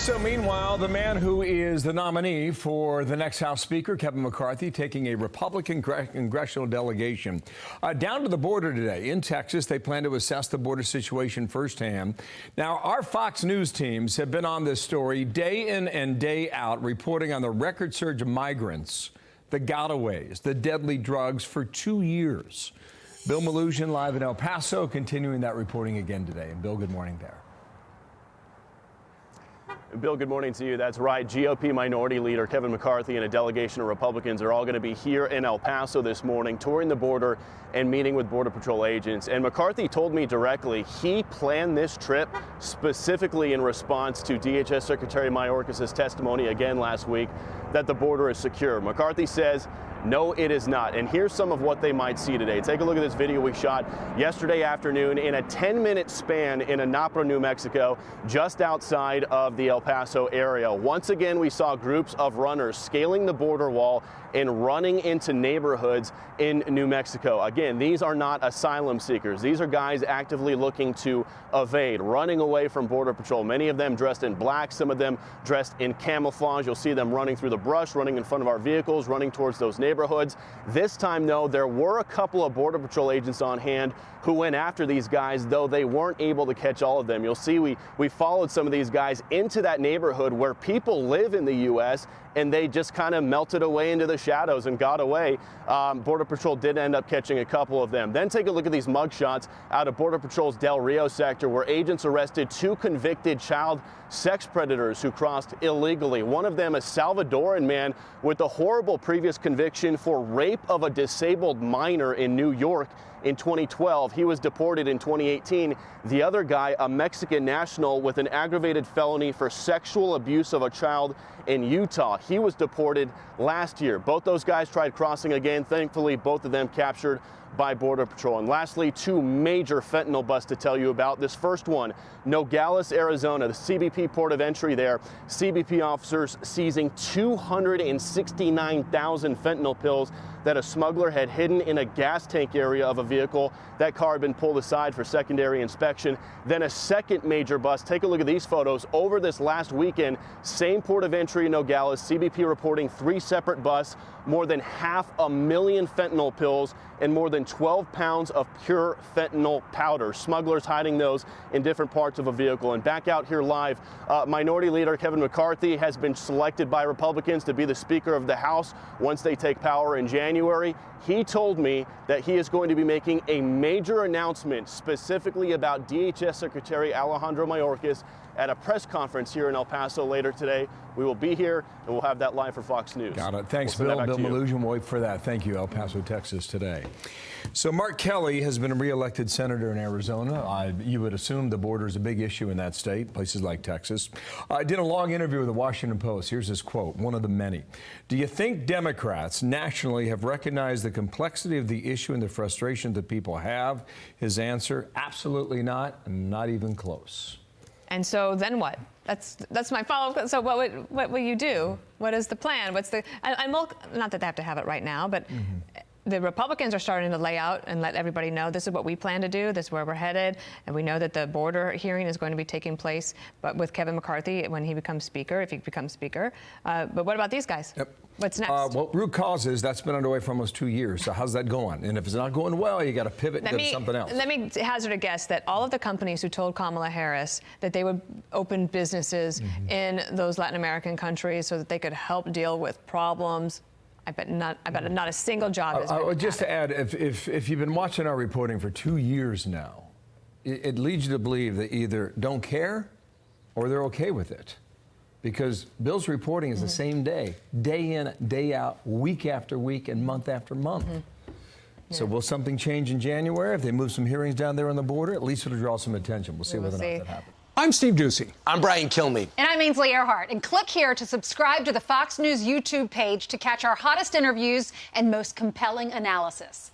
So meanwhile, the man who is the nominee for the next House Speaker, Kevin McCarthy, taking a Republican congressional delegation down to the border today in Texas. They plan to assess the border situation firsthand. Now, our Fox News teams have been on this story day in and day out, reporting on the record surge of migrants, the gotaways, the deadly drugs for 2 years. Bill Melugin live in El Paso, continuing that reporting again today. And Bill, good morning there. Bill, good morning to you. That's right. GOP Minority Leader Kevin McCarthy and a delegation of Republicans are all going to be here in El Paso this morning, touring the border and meeting with Border Patrol agents. And McCarthy told me directly he planned this trip specifically in response to DHS Secretary Mayorkas' testimony again last week that the border is secure. McCarthy says, no, it is not. And here's some of what they might see today. Take a look at this video we shot yesterday afternoon in a 10-minute span in Anapra, New Mexico, just outside of the El Paso area. Once again, we saw groups of runners scaling the border wall and running into neighborhoods in New Mexico. Again, these are not asylum seekers. These are guys actively looking to evade, running away from Border Patrol. Many of them dressed in black, some of them dressed in camouflage. You'll see them running through the brush, running in front of our vehicles, running towards those neighborhoods. This time, though, there were a couple of Border Patrol agents on hand who went after these guys, though they weren't able to catch all of them. You'll see we followed some of these guys into that neighborhood where people live in the U.S., and they just kind of melted away into the shadows and got away. Border Patrol did end up catching a couple of them. Then take a look at these mugshots out of Border Patrol's Del Rio sector, where agents arrested 2 convicted child sex predators who crossed illegally. One of them, a Salvadoran man with a horrible previous conviction for rape of a disabled minor in New York in 2012. He was deported in 2018. The other guy, a Mexican national with an aggravated felony for sexual abuse of a child in Utah. He was deported last year. Both those guys tried crossing again. Thankfully, both of them captured by Border Patrol. And lastly, 2 major fentanyl busts to tell you about. This first one, Nogales, Arizona, the CBP port of entry there. CBP officers seizing 269,000 fentanyl pills that a smuggler had hidden in a gas tank area of a vehicle. That car had been pulled aside for secondary inspection. Then a second major bust. Take a look at these photos. Over this last weekend, same port of entry in Nogales, CBP reporting 3 separate busts, more than 500,000 fentanyl pills, and more than 12 pounds of pure fentanyl powder. Smugglers hiding those in different parts of a vehicle. And back out here live, Minority Leader Kevin McCarthy has been selected by Republicans to be the Speaker of the House once they take power in January. He told me that he is going to be making a major announcement specifically about DHS Secretary Alejandro Mayorkas at a press conference here in El Paso later today. We will be here, and we'll have that live for Fox News. Got it. Thanks, Bill. Bill Melugin, wait for that. Thank you, El Paso, Texas, today. So Mark Kelly has been a re-elected senator in Arizona. You would assume the border is a big issue in that state, places like Texas. I did a long interview with the Washington Post. Here's his quote, one of the many. Do you think Democrats nationally have recognized the complexity of the issue and the frustration that people have? His answer, absolutely not, not even close. And so then what? That's my follow-up. So what will you do? What is the plan? What's the? Not that they have to have it right now, but the Republicans are starting to lay out and let everybody know this is what we plan to do. This is where we're headed, and we know that the border hearing is going to be taking place, but with Kevin McCarthy when he becomes Speaker, if he becomes Speaker. But what about these guys? Yep. What's next? Well, root causes, that's been underway for almost 2 years. So how's that going? And if it's not going well, you got to pivot and go to something else. Let me hazard a guess that all of the companies who told Kamala Harris that they would open businesses in those Latin American countries so that they could help deal with problems, I bet not a single job is just to add, if you've been watching our reporting for 2 years now, it leads you to believe they either don't care or they're okay with it. Because Bill's reporting is the same day in, day out, week after week, and month after month. So will something change in January? If they move some hearings down there on the border, at least it'll draw some attention. We'll see whether or not that happens. I'm Steve Ducey. I'm Brian Kilmeade. And I'm Ainsley Earhart. And click here to subscribe to the Fox News YouTube page to catch our hottest interviews and most compelling analysis.